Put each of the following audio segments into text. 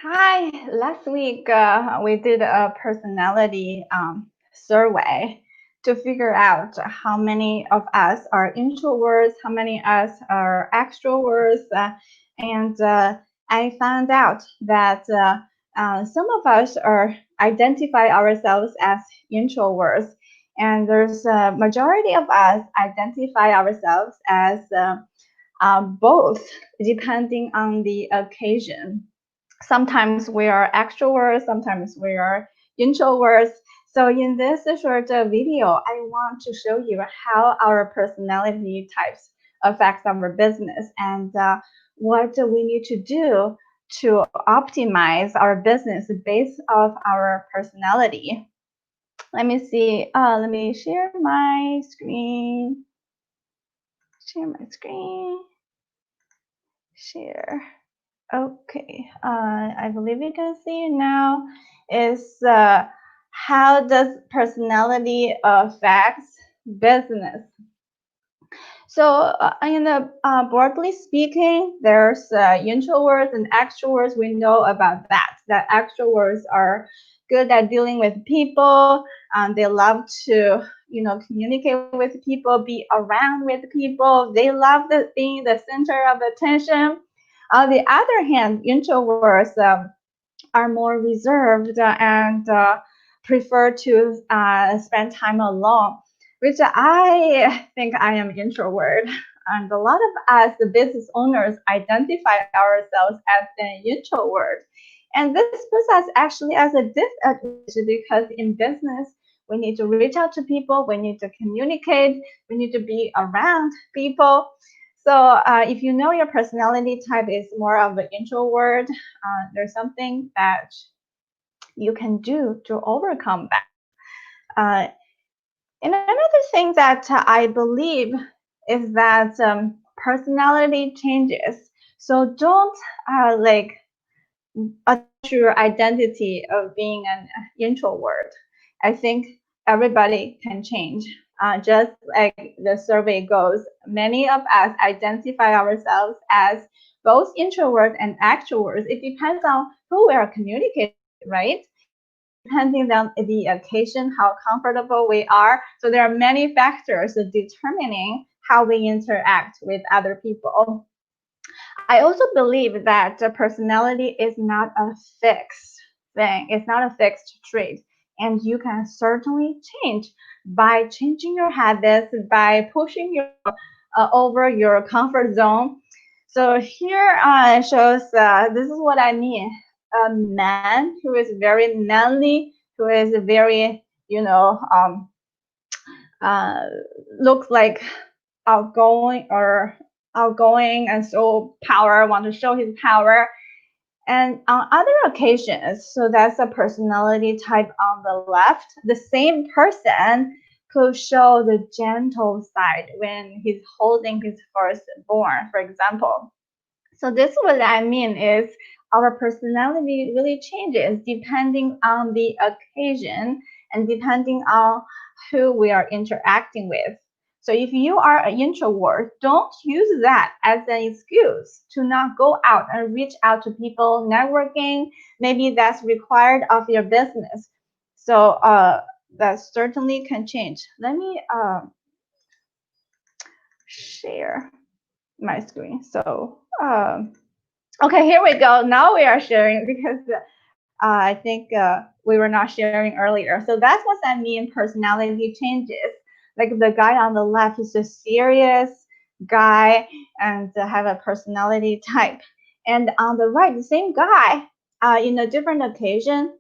Hi, last week we did a personality survey to figure out how many of us are introverts, how many of us are extroverts, and I found out that some of us are identify ourselves as introverts, and there's a majority of us identify ourselves as both, depending on the occasion. Sometimes we are extroverts, sometimes we are introverts. So in this short video, I want to show you how our personality types affects our business and what we need to do to optimize our business based off our personality. Let me see. Let me share my screen. Share my screen. Share. Okay, I believe you can see now is how does personality affects business? So in the broadly speaking, there's introverts and extroverts. We know about that. That extroverts are good at dealing with people. They love to, communicate with people, be around with people. They love being the center of attention. On the other hand, introverts are more reserved and prefer to spend time alone, which I think I am introvert. And a lot of us, the business owners, identify ourselves as an introvert. And this puts us actually as a disadvantage because in business, we need to reach out to people, we need to communicate, we need to be around people. So if you know your personality type is more of an introvert, there's something that you can do to overcome that. And another thing that I believe is that personality changes. So don't attach your identity of being an introvert. I think everybody can change. Just like the survey goes, many of us identify ourselves as both introvert and extroverts. It depends on who we are communicating with, right? Depending on the occasion, how comfortable we are. So there are many factors determining how we interact with other people. I also believe that personality is not a fixed thing. It's not a fixed trait. And you can certainly change by changing your habits, by pushing your over your comfort zone. So here shows this is what I mean. A man who is very manly, who is very, uh, looks like outgoing and so power, want to show his power. And on other occasions, so that's a personality type on the left, the same person could show the gentle side when he's holding his firstborn, for example. So this what I mean is our personality really changes depending on the occasion and depending on who we are interacting with. So if you are an introvert, don't use that as an excuse to not go out and reach out to people, networking. Maybe that's required of your business. So that certainly can change. Let me share my screen. So okay, here we go. Now we are sharing because I think we were not sharing earlier. So that's what I mean, personality changes. Like the guy on the left is a serious guy and have a personality type. And on the right, the same guy in a different occasion,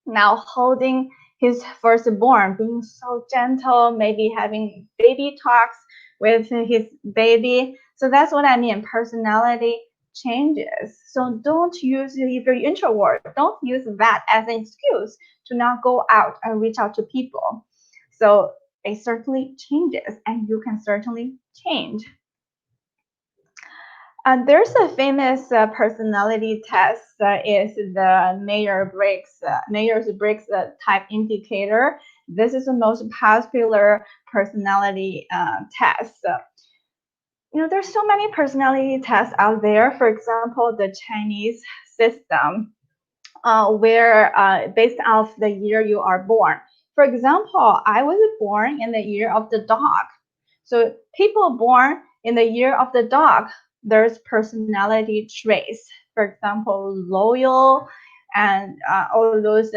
now holding his firstborn, being so gentle, maybe having baby talks with his baby. So that's what I mean, personality changes. So don't use, if you're introvert, don't use that as an excuse to not go out and reach out to people. So it certainly changes and you can certainly change. There's a famous personality test is the Myers-Briggs type indicator. This is the most popular personality test. There's so many personality tests out there. For example, the Chinese system. where based off the year you are born. For example, I was born in the year of the dog. So people born in the year of the dog, there's personality traits. For example, loyal and all those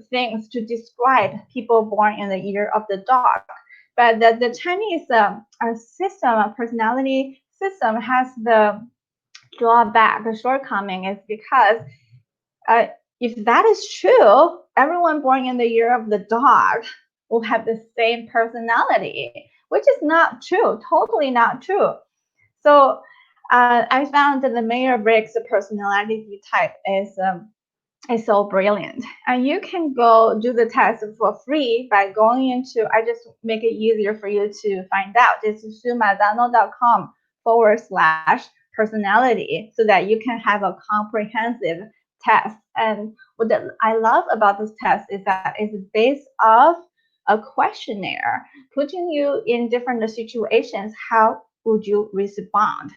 things to describe people born in the year of the dog. But the Chinese system, personality system has the drawback, the shortcoming is because uh, if that is true, everyone born in the year of the dog will have the same personality, which is not true, totally not true. So I found that the Myers-Briggs personality type is so brilliant. And you can go do the test for free by going into, I just make it easier for you to find out. It's sumazano.com/personality so that you can have a comprehensive test. And what I love about this test is that it's based off a questionnaire, putting you in different situations. How would you respond?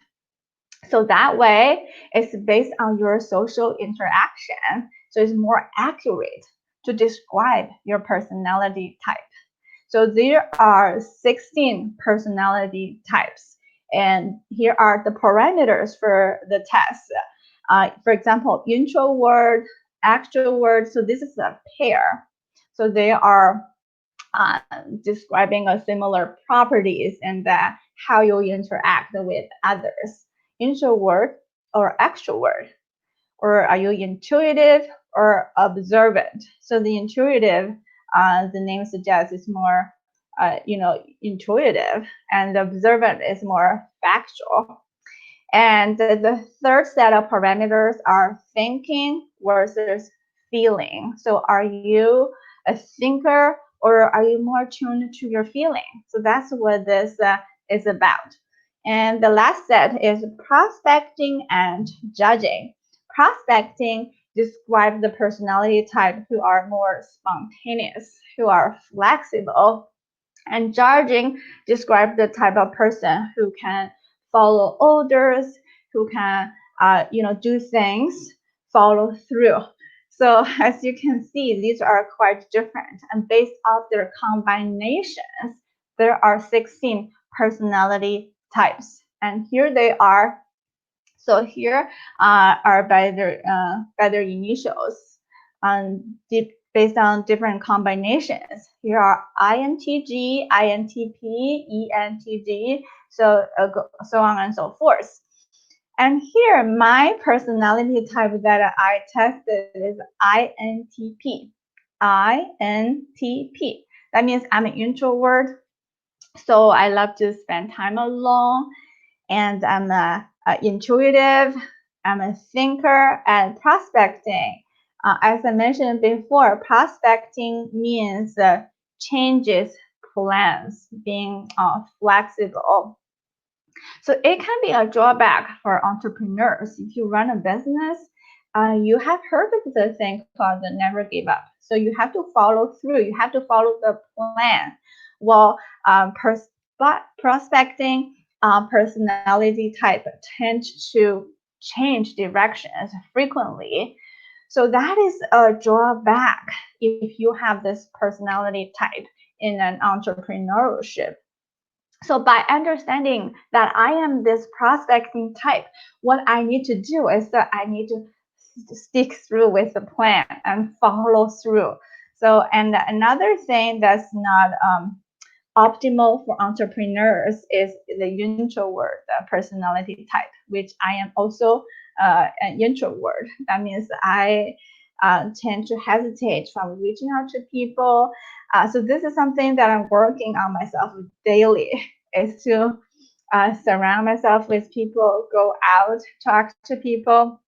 So that way, it's based on your social interaction. So it's more accurate to describe your personality type. So there are 16 personality types. And here are the parameters for the test. For example, introvert, extrovert. So this is a pair. So they are uh, describing a similar properties and that how you interact with others. Introvert or extrovert, or are you intuitive or observant? So the intuitive, the name suggests, is more, intuitive, and the observant is more factual. And the third set of parameters are thinking versus feeling. So are you a thinker or are you more tuned to your feeling? So that's what this is about. And the last set is prospecting and judging. Prospecting describes the personality type who are more spontaneous, who are flexible, and judging describes the type of person who can follow orders, who can do things, follow through. So as you can see, these are quite different, and based off their combinations, there are 16 personality types, and here they are. So here are by their initials, based on different combinations. Here are INTG, INTP, ENTG, so on and so forth. And here, my personality type that I tested is INTP. INTP. That means I'm an introvert, so I love to spend time alone, and I'm intuitive, I'm a thinker, and prospecting. As I mentioned before, prospecting means changes plans, being flexible. So it can be a drawback for entrepreneurs. If you run a business, you have heard of the thing called the never give up. So you have to follow through. You have to follow the plan. Well, prospecting personality type tends to change directions frequently. So that is a drawback if you have this personality type in an entrepreneurship. So by understanding that I am this prospecting type, what I need to do is that I need to stick through with the plan and follow through. So, and another thing that's not optimal for entrepreneurs is the introvert personality type, which I am also an introvert. That means I tend to hesitate from reaching out to people. So this is something that I'm working on myself daily, is to surround myself with people, go out, talk to people.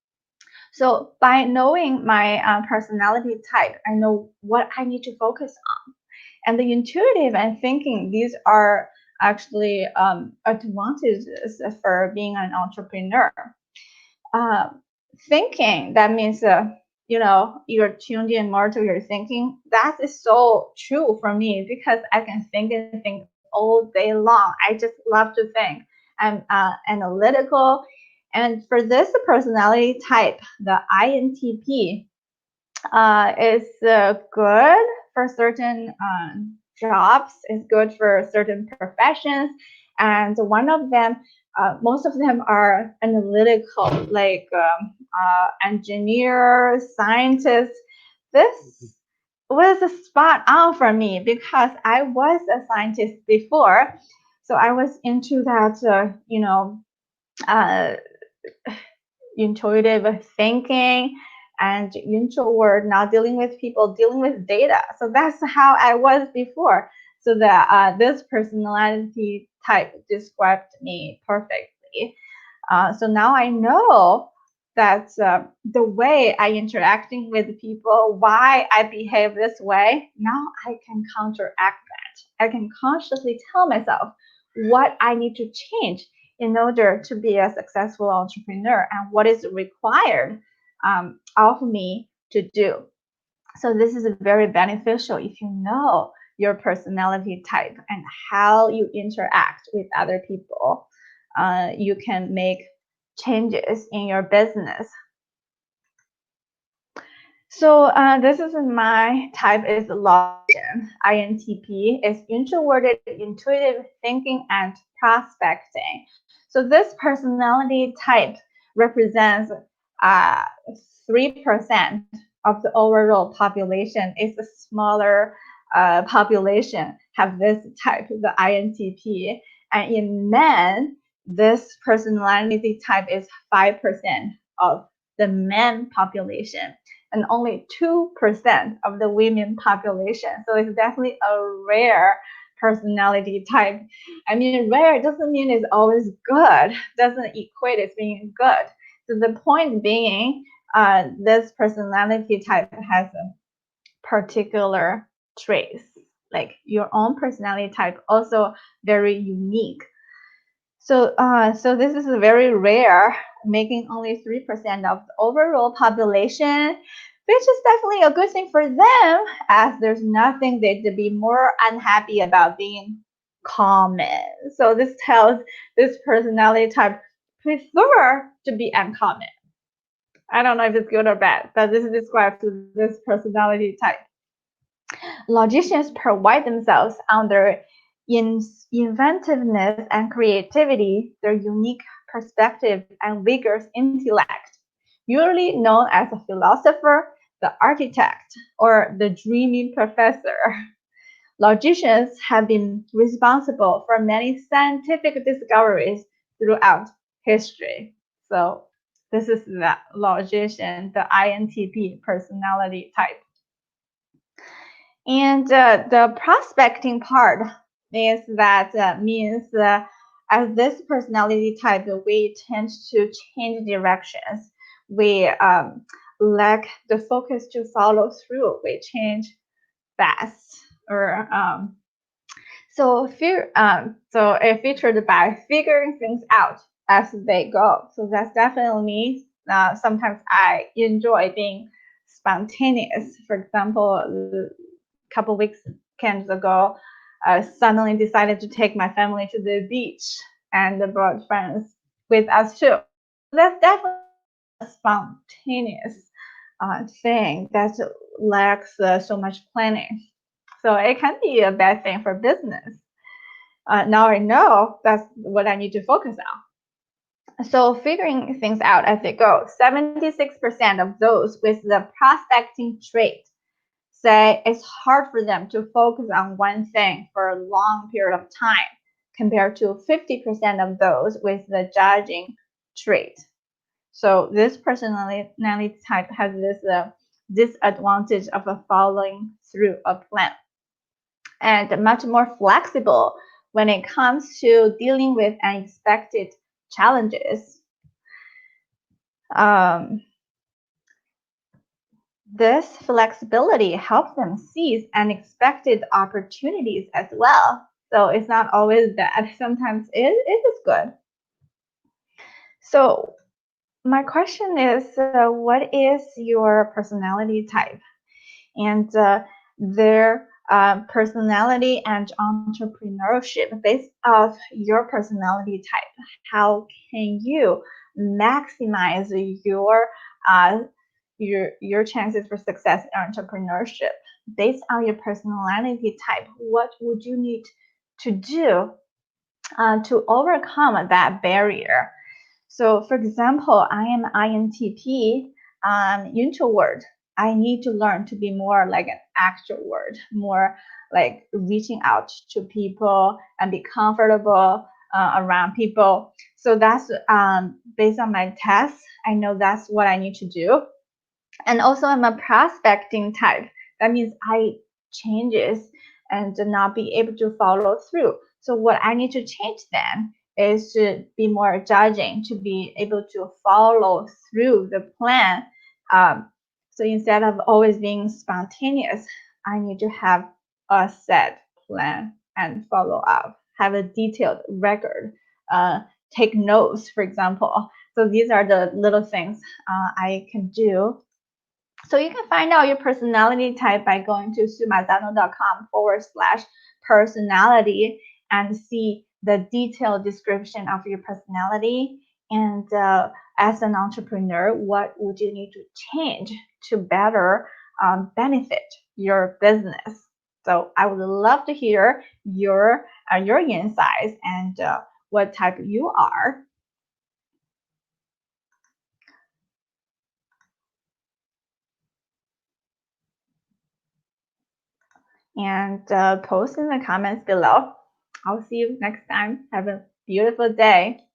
So by knowing my personality type, I know what I need to focus on. And the intuitive and thinking, these are actually advantages for being an entrepreneur. Uh, Thinking, that means you're tuned in more to your thinking. That is so true for me because I can think and think all day long. I just love to think. I'm analytical, and for this personality type, the INTP, is good for certain jobs. It's good for certain professions, and one of them, most of them are analytical, like engineers, scientists. This was spot on for me because I was a scientist before, so I was into that, uh, intuitive thinking and introvert, not dealing with people, dealing with data. So that's how I was before. So that this personality type described me perfectly. So now I know that the way I interacting with people, why I behave this way, now I can counteract that. I can consciously tell myself what I need to change in order to be a successful entrepreneur and what is required of me to do. So this is very beneficial if you know your personality type and how you interact with other people. You can make changes in your business. So this is my type is logician. INTP is introverted, intuitive thinking, and prospecting. So this personality type represents 3% of the overall population. It's a smaller population have this type, the INTP. And in men, this personality type is 5% of the men population and only 2% of the women population. So it's definitely a rare personality type. I mean, rare doesn't mean it's always good, doesn't equate as being good. So the point being, this personality type has a particular traits, like your own personality type, also very unique. So this is very rare, making only 3% of the overall population, which is definitely a good thing for them, as there's nothing they'd be more unhappy about being common. So this tells this personality type prefer to be uncommon. I don't know if it's good or bad, but this describes this personality type. Logicians pride themselves on their inventiveness and creativity, their unique perspective, and vigorous intellect. Usually known as a philosopher, the architect, or the dreaming professor. Logicians have been responsible for many scientific discoveries throughout history. So this is the logician, the INTP personality type. And the prospecting part is that means as this personality type, we tend to change directions. We lack the focus to follow through. We change fast, or so featured by figuring things out as they go. So that's definitely me. Sometimes I enjoy being spontaneous. For example, couple weekends ago, I suddenly decided to take my family to the beach and brought friends with us too. That's definitely a spontaneous thing that lacks so much planning. So it can be a bad thing for business. Now I know that's what I need to focus on. So figuring things out as they go, 76% of those with the prospecting trait say it's hard for them to focus on one thing for a long period of time, compared to 50% of those with the judging trait. So this personality type has this disadvantage of following through a plan, and much more flexible when it comes to dealing with unexpected challenges. Um, This flexibility helps them seize unexpected opportunities as well. So it's not always bad. Sometimes it is good. So my question is, what is your personality type? And their personality and entrepreneurship based off your personality type. How can you maximize your your chances for success in entrepreneurship. Based on your personality type, what would you need to do to overcome that barrier? So, for example, I am INTP, introvert. I need to learn to be more like an extrovert, more like reaching out to people and be comfortable around people. So that's based on my tests. I know that's what I need to do. And also, I'm a prospecting type. That means I changes and not be able to follow through. So what I need to change then is to be more judging, to be able to follow through the plan. So instead of always being spontaneous, I need to have a set plan and follow up, have a detailed record, take notes, for example. So these are the little things I can do. So you can find out your personality type by going to sumazano.com/personality and see the detailed description of your personality. And as an entrepreneur, what would you need to change to better benefit your business? So I would love to hear your insights and what type you are. And post in the comments below. I'll see you next time. Have a beautiful day.